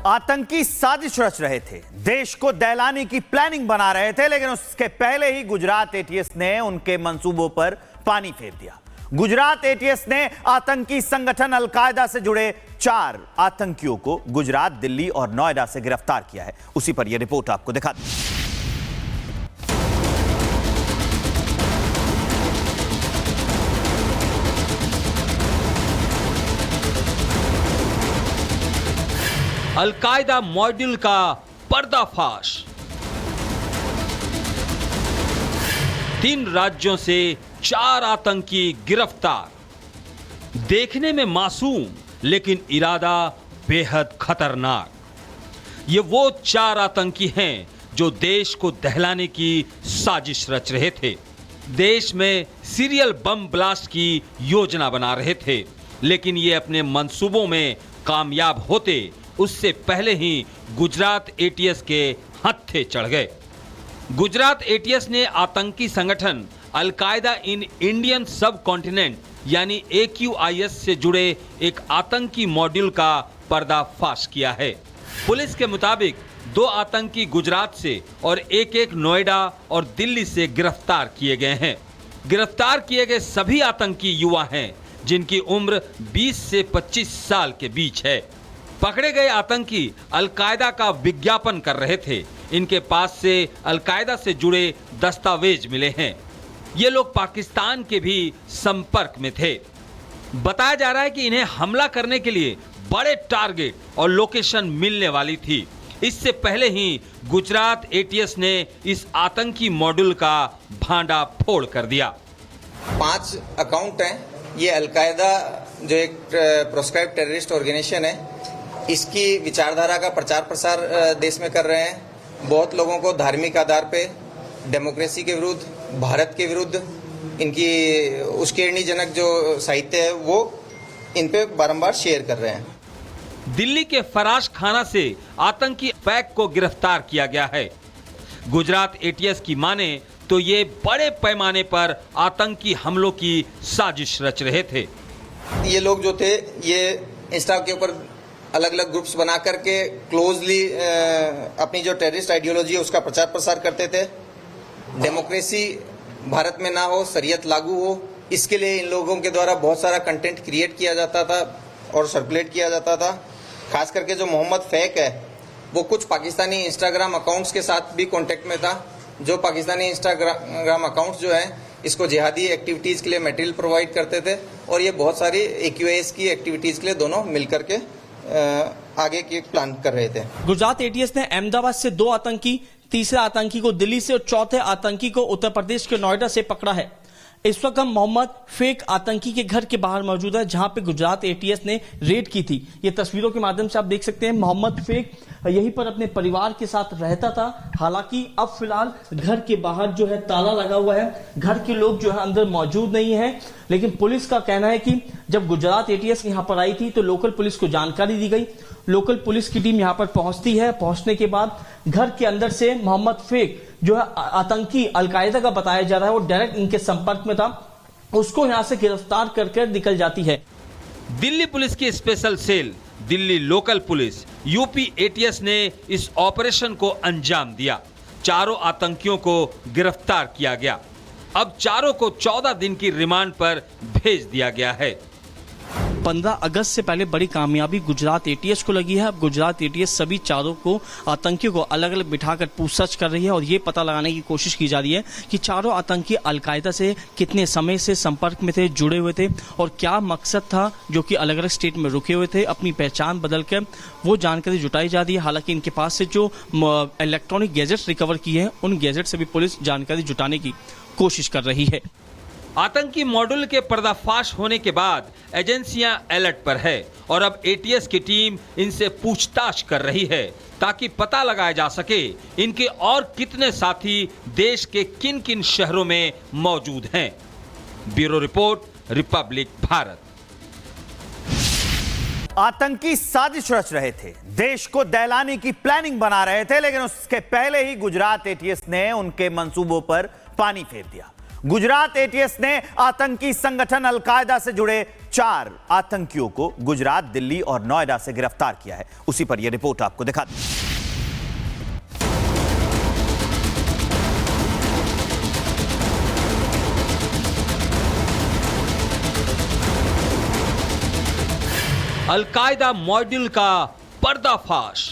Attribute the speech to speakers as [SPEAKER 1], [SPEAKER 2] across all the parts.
[SPEAKER 1] आतंकी साजिश रच रहे थे, देश को दहलाने की प्लानिंग बना रहे थे, लेकिन उसके पहले ही गुजरात एटीएस ने उनके मंसूबों पर पानी फेर दिया। गुजरात एटीएस ने आतंकी संगठन अलकायदा से जुड़े 4 आतंकियों को गुजरात, दिल्ली और नोएडा से गिरफ्तार किया है। उसी पर यह रिपोर्ट आपको दिखाते हैं।
[SPEAKER 2] अलकायदा मॉड्यूल का पर्दाफाश। 3 राज्यों से 4 आतंकी गिरफ्तार। देखने में मासूम लेकिन इरादा बेहद खतरनाक। ये वो 4 आतंकी हैं जो देश को दहलाने की साजिश रच रहे थे। देश में सीरियल बम ब्लास्ट की योजना बना रहे थे, लेकिन ये अपने मंसूबों में कामयाब होते उससे पहले ही गुजरात एटीएस के हत्थे चढ़ गए। गुजरात एटीएस ने आतंकी संगठन अलकायदा इन इंडियन सब कॉन्टिनेंट यानी AQIS से जुड़े एक आतंकी मॉड्यूल का पर्दाफाश किया है। पुलिस के मुताबिक 2 आतंकी गुजरात से और एक नोएडा और दिल्ली से गिरफ्तार किए गए हैं। गिरफ्तार किए गए सभी आतंकी युवा हैं, जिनकी उम्र 20 से 25 साल के बीच है। पकड़े गए आतंकी अलकायदा का विज्ञापन कर रहे थे। इनके पास से अलकायदा से जुड़े दस्तावेज मिले हैं। ये लोग पाकिस्तान के भी संपर्क में थे। बताया जा रहा है कि इन्हें हमला करने के लिए बड़े टारगेट और लोकेशन मिलने वाली थी। इससे पहले ही गुजरात एटीएस ने इस आतंकी मॉड्यूल का भांडा फोड़ कर दिया।
[SPEAKER 3] 5 अकाउंट हैं। ये अलकायदा जो एक प्रोस्क्राइब टेररिस्ट ऑर्गेनाइजेशन है, इसकी विचारधारा का प्रचार प्रसार देश में कर रहे हैं। बहुत लोगों को धार्मिक आधार पे डेमोक्रेसी के विरुद्ध, भारत के विरुद्ध इनकी उश्केरनीजनक जो साहित्य है वो इन पे बारंबार शेयर कर रहे हैं।
[SPEAKER 2] दिल्ली के फराश खाना से आतंकी पैक को गिरफ्तार किया गया है। गुजरात एटीएस की माने तो ये बड़े पैमाने पर आतंकी हमलों की साजिश रच रहे थे।
[SPEAKER 3] ये लोग जो थे ये इंस्टा के ऊपर अलग अलग ग्रुप्स बना करके क्लोजली अपनी जो टेररिस्ट आइडियोलॉजी है उसका प्रचार प्रसार करते थे। डेमोक्रेसी भारत में ना हो, शरीयत लागू हो, इसके लिए इन लोगों के द्वारा बहुत सारा कंटेंट क्रिएट किया जाता था और सर्कुलेट किया जाता था। खास करके जो मोहम्मद फैक है वो कुछ पाकिस्तानी इंस्टाग्राम अकाउंट्स के साथ भी कांटेक्ट में था। जो पाकिस्तानी इंस्टाग्राम अकाउंट्स जो हैं इसको जिहादी एक्टिविटीज के लिए मटेरियल प्रोवाइड करते थे और ये बहुत सारी AQIS की एक्टिविटीज के लिए दोनों मिलकर के आगे की प्लान कर रहे थे।
[SPEAKER 4] गुजरात एटीएस ने अहमदाबाद से 2 आतंकी, तीसरे आतंकी को दिल्ली से और चौथे आतंकी को उत्तर प्रदेश के नोएडा से पकड़ा है। इस वक्त हम मोहम्मद फेक आतंकी के घर के बाहर मौजूद है, जहां पे गुजरात एटीएस ने रेड की थी। ये तस्वीरों के माध्यम से आप देख सकते हैं। मोहम्मद फेक यहीं पर अपने परिवार के साथ रहता था। हालांकि अब फिलहाल घर के बाहर जो है ताला लगा हुआ है, घर के लोग जो है अंदर मौजूद नहीं है। लेकिन पुलिस का कहना है कि जब गुजरात एटीएस यहां पर आई थी तो लोकल पुलिस को जानकारी दी गई। लोकल पुलिस की टीम यहां पर पहुंचती है। पहुंचने के बाद घर के अंदर से मोहम्मद फेक जो है आतंकी अलकायदा का बताया जा रहा है, वो डायरेक्ट इनके संपर्क में था, उसको यहां से गिरफ्तार करके निकल जाती है।
[SPEAKER 2] दिल्ली पुलिस की special cell, Delhi local police, UP ATS ने इस ऑपरेशन को अंजाम दिया। 4 आतंकियों को गिरफ्तार किया गया। अब 4 को 14 दिन की रिमांड पर भेज दिया गया है।
[SPEAKER 4] 15 अगस्त से पहले बड़ी कामयाबी गुजरात एटीएस को लगी है। अब गुजरात एटीएस सभी 4 को आतंकियों को अलग अलग बिठाकर पूछताछ कर रही है और ये पता लगाने की कोशिश की जा रही है कि 4 आतंकी अलकायदा से कितने समय से संपर्क में थे, जुड़े हुए थे और क्या मकसद था जो कि अलग अलग स्टेट में रुके हुए थे। अपनी पहचान बदलकर वो जानकारी जुटाई जा रही है। हालांकि इनके पास से जो इलेक्ट्रॉनिक गैजेट्स रिकवर किए हैं, उन गैजेट से भी पुलिस जानकारी जुटाने की कोशिश कर रही है।
[SPEAKER 2] आतंकी मॉड्यूल के पर्दाफाश होने के बाद एजेंसियां अलर्ट पर है और अब एटीएस की टीम इनसे पूछताछ कर रही है ताकि पता लगाया जा सके इनके और कितने साथी देश के किन किन शहरों में मौजूद हैं। Bureau report, Republic Bharat.
[SPEAKER 1] आतंकी साजिश रच रहे थे, देश को दहलाने की प्लानिंग बना रहे थे, लेकिन उसके पहले ही गुजरात एटीएस ने उनके मंसूबों पर पानी फेर दिया। गुजरात एटीएस ने आतंकी संगठन अलकायदा से जुड़े 4 आतंकियों को गुजरात, दिल्ली और नोएडा से गिरफ्तार किया है। उसी पर यह रिपोर्ट आपको दिखाते हैं।
[SPEAKER 2] अलकायदा मॉड्यूल का पर्दाफाश।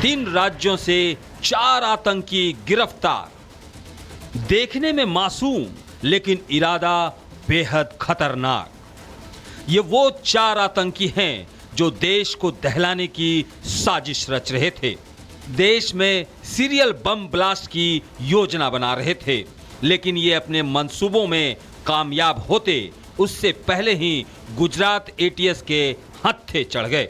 [SPEAKER 2] 3 राज्यों से 4 आतंकी गिरफ्तार। देखने में मासूम लेकिन इरादा बेहद खतरनाक। ये वो 4 आतंकी हैं जो देश को दहलाने की साजिश रच रहे थे। देश में सीरियल बम ब्लास्ट की योजना बना रहे थे, लेकिन ये अपने मंसूबों में कामयाब होते उससे पहले ही गुजरात एटीएस के हत्थे चढ़ गए।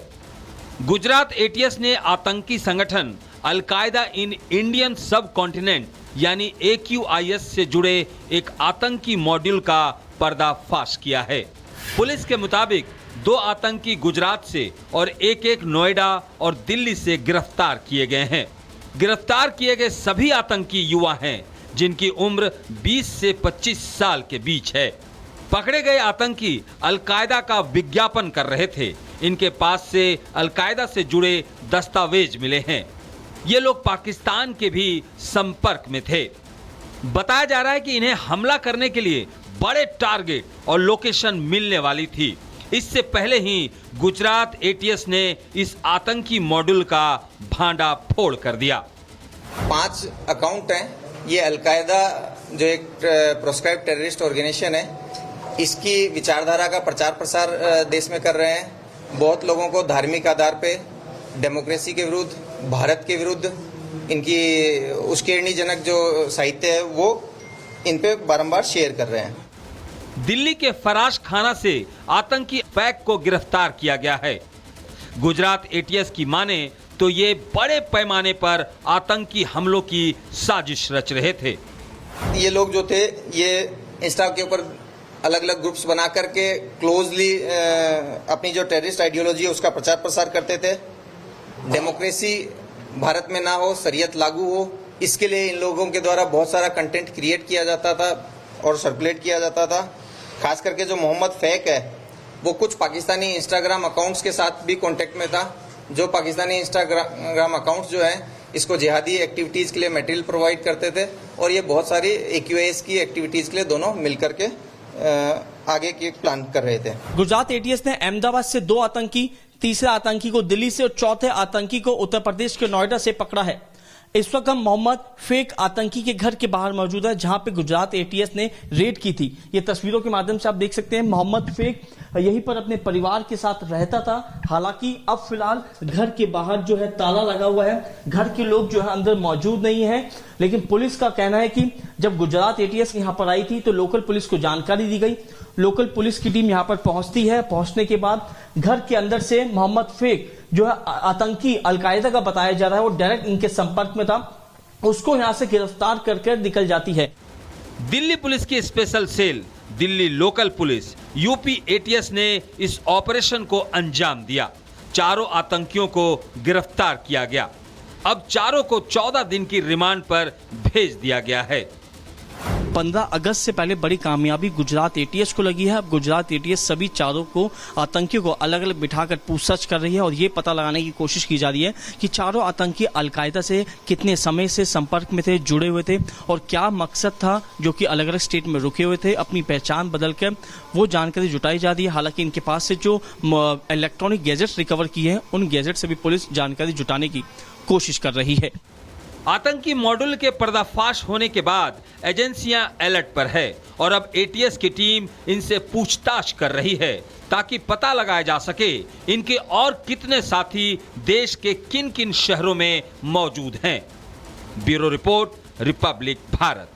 [SPEAKER 2] गुजरात एटीएस ने आतंकी संगठन अलकायदा इन इंडियन सब कॉन्टिनेंट यानी AQIS से जुड़े एक आतंकी मॉड्यूल का पर्दाफाश किया है। पुलिस के मुताबिक 2 आतंकी गुजरात से और एक नोएडा और दिल्ली से गिरफ्तार किए गए हैं। गिरफ्तार किए गए सभी आतंकी युवा हैं, जिनकी उम्र 20 से 25 साल के बीच है। पकड़े गए आतंकी अलकायदा का विज्ञापन कर रहे थे। इनके पास से अलकायदा से जुड़े दस्तावेज मिले हैं। ये लोग पाकिस्तान के भी संपर्क में थे। बताया जा रहा है कि इन्हें हमला करने के लिए बड़े टारगेट और लोकेशन मिलने वाली थी। इससे पहले ही गुजरात एटीएस ने इस आतंकी मॉड्यूल का भांडा फोड़ कर दिया।
[SPEAKER 3] 5 अकाउंट हैं। ये अलकायदा जो एक प्रोस्क्राइब्ड टेररिस्ट ऑर्गेनाइजेशन है, इसकी विचारधारा का प्रचार प्रसार देश में कर रहे हैं। बहुत लोगों को धार्मिक आधार पे डेमोक्रेसी के विरुद्ध, भारत के विरुद्ध इनकी उश्केरनीजनक जो साहित्य है वो इन पे बारंबार शेयर कर रहे हैं।
[SPEAKER 2] दिल्ली के फराश खाना से आतंकी फैक को गिरफ्तार किया गया है। गुजरात एटीएस की माने तो ये बड़े पैमाने पर आतंकी हमलों की साजिश रच रहे थे।
[SPEAKER 3] ये लोग जो थे ये इंस्टा के ऊपर अलग अलग ग्रुप्स बना करके क्लोजली अपनी जो टेररिस्ट आइडियोलॉजी है उसका प्रचार प्रसार करते थे। डेमोक्रेसी भारत में ना हो, शरीयत लागू हो, इसके लिए इन लोगों के द्वारा बहुत सारा कंटेंट क्रिएट किया जाता था और सर्कुलेट किया जाता था। खास करके जो मोहम्मद फैक है वो कुछ पाकिस्तानी इंस्टाग्राम अकाउंट्स के साथ भी कांटेक्ट में था। जो पाकिस्तानी इंस्टाग्राम अकाउंट्स जो हैं इसको जिहादी एक्टिविटीज़ के लिए मटेरियल प्रोवाइड करते थे और ये बहुत सारी AQIS की एक्टिविटीज़ के लिए दोनों मिलकर के आगे की प्लान कर रहे थे।
[SPEAKER 4] गुजरात एटीएस ने अहमदाबाद से 2 आतंकी, तीसरे आतंकी को दिल्ली से और चौथे आतंकी को उत्तर प्रदेश के नोएडा से पकड़ा है। इस वक्त हम मोहम्मद फेक आतंकी के घर के बाहर मौजूद है, जहां पे गुजरात एटीएस ने रेड की थी। ये तस्वीरों के माध्यम से आप देख सकते हैं। मोहम्मद फेक यहीं पर अपने परिवार के साथ रहता था। हालांकि अब फिलहाल घर के बाहर जो है ताला लगा हुआ है, घर के लोग जो है अंदर मौजूद नहीं है। लेकिन पुलिस का कहना है कि जब गुजरात एटीएस यहां पर आई थी तो लोकल पुलिस को जानकारी दी गई। लोकल पुलिस की टीम यहां पर पहुंचती है। पहुंचने के बाद घर के अंदर से मोहम्मद फेक जो है आतंकी अलकायदा का बताया जा रहा है, वो डायरेक्ट इनके संपर्क में था, उसको यहां से गिरफ्तार करके निकल जाती है।
[SPEAKER 2] दिल्ली पुलिस की special cell, Delhi local police, UP ATS ने इस ऑपरेशन को अंजाम दिया। 4 आतंकियों को गिरफ्तार किया गया। अब 4 को 14 दिन की रिमांड पर भेज दिया गया है।
[SPEAKER 4] 15 अगस्त से पहले बड़ी कामयाबी गुजरात एटीएस को लगी है। अब गुजरात एटीएस सभी 4 को आतंकियों को अलग अलग बिठाकर पूछताछ कर रही है और ये पता लगाने की कोशिश की जा रही है कि 4 आतंकी अलकायदा से कितने समय से संपर्क में थे, जुड़े हुए थे और क्या मकसद था जो कि अलग अलग स्टेट में रुके हुए थे। अपनी पहचान बदलकर वो जानकारी जुटाई जा रही है। हालांकि इनके पास से जो इलेक्ट्रॉनिक गैजेट्स रिकवर किए हैं, उन गैजेट से भी पुलिस जानकारी जुटाने की कोशिश कर रही है।
[SPEAKER 2] आतंकी मॉड्यूल के पर्दाफाश होने के बाद एजेंसियां अलर्ट पर है और अब एटीएस की टीम इनसे पूछताछ कर रही है ताकि पता लगाया जा सके इनके और कितने साथी देश के किन किन शहरों में मौजूद हैं। Bureau report, Republic Bharat.